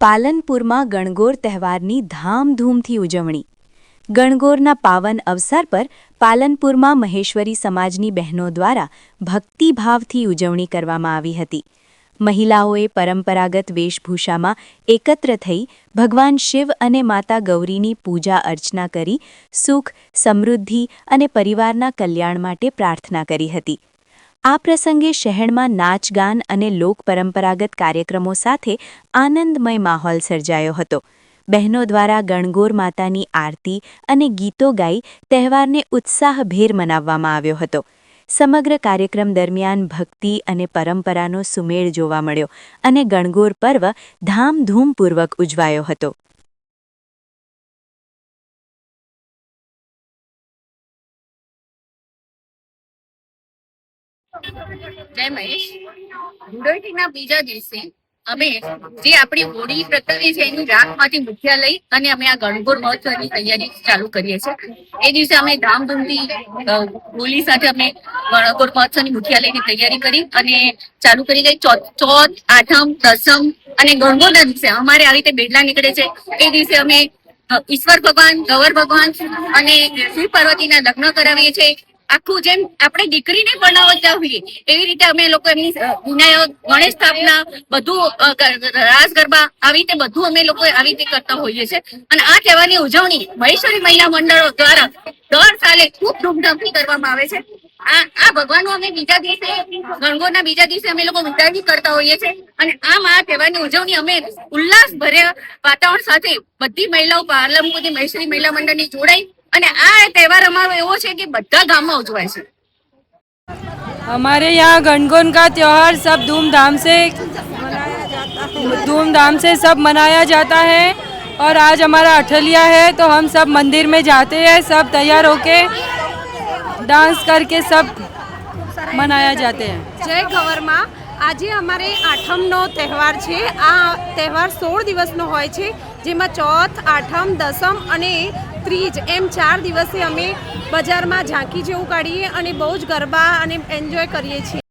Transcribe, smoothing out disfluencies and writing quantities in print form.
પાલનપુરમાં ગણગોર તહેવારની ધામધૂમથી ઉજવણી। ગણગોરના પાવન અવસર પર પાલનપુરમાં મહેશ્વરી સમાજની બહેનો દ્વારા ભક્તિભાવથી ઉજવણી કરવામાં આવી હતી। મહિલાઓએ પરંપરાગત વેશભૂષામાં એકત્ર થઈ ભગવાન શિવ અને માતા ગૌરીની પૂજા અર્ચના કરી સુખ, સમૃદ્ધિ અને પરિવારના કલ્યાણ માટે પ્રાર્થના કરી હતી। આ પ્રસંગે શહેરમાં નાચગાન અને લોકપરંપરાગત કાર્યક્રમો સાથે આનંદમય માહોલ સર્જાયો હતો। બહેનો દ્વારા ગણગોર માતાની આરતી અને ગીતો ગાઈ તહેવારને ઉત્સાહભેર મનાવવામાં આવ્યો હતો। સમગ્ર કાર્યક્રમ દરમિયાન ભક્તિ અને પરંપરાનો સુમેળ જોવા મળ્યો અને ગણગોર પર્વ ધામધૂમપૂર્વક ઉજવાયો હતો। જય મહેશ। ધૂળેટીના બીજા દિવસે અમે જે આપણી હોળી પ્રગટાવી છે એની રાખમાંથી મુઠિયા લઈ અને અમે આ ગણગોર મહોત્સવની તૈયારી ચાલુ કરીએ છીએ। એ દિવસે અમે ધામધૂમથી હોળી સાથે અમે ગણગોર મહોત્સવની મુઠિયા લઈને તૈયારી કરી અને ચાલુ કરી ગઈ। ચોથ, આઠમ, દસમ અને ગણગોરના દિવસે અમારે આવી રીતે બેડલા નીકળે છે। એ દિવસે અમે ઈશ્વર ભગવાન, ગૌર ભગવાન અને શિવ પાર્વતીના લગ્ન કરાવીએ છીએ। આખું જેમ આપણે દીકરીને બનાવતા હોઈએ એવી રીતે અમે લોકો એમની વિનાયક, ગણેશ સ્થાપના, બધું રાસ ગરબા આવી રીતે બધું અમે લોકો આવી રીતે કરતા હોઈએ છીએ। અને આ તહેવારની ઉજવણી મહેશ્વરી મહિલા મંડળો દ્વારા દર સાલે ખૂબ ધૂમધામથી કરવામાં આવે છે। આ ભગવાનનું અમે બીજા દિવસે ગણગોરના બીજા દિવસે અમે લોકો વિદાય કરતા હોઈએ છીએ અને આ તહેવારની ઉજવણી અમે ઉલ્લાસભર્યા વાતાવરણ સાથે બધી મહિલાઓ પાલનપુરની મહેશ્વરી મહિલા મંડળની જોડાઈ અને આ તહેવાર અમારો એવો છે કે બધા ગામમાં ઉજવાય છે। हमारे यहाँ गणगौर का त्यौहार सब धूमधाम से सब मनाया जाता है और आज हमारा अठलिया है तो हम सब मंदिर में जाते हैं, सब तैयार होके डांस करके सब मनाया जाते हैं। जय गौर माँ। આજે અમારે આઠમનો તહેવાર છે। આ તહેવાર 16 દિવસનો હોય છે, જેમાં ચોથ, આઠમ, દસમ અને ત્રીજ એમ 4 દિવસે અમે બજારમાં ઝાંકી જેવું કાઢીએ અને બહુ જ ગરબા અને એન્જોય કરીએ છીએ।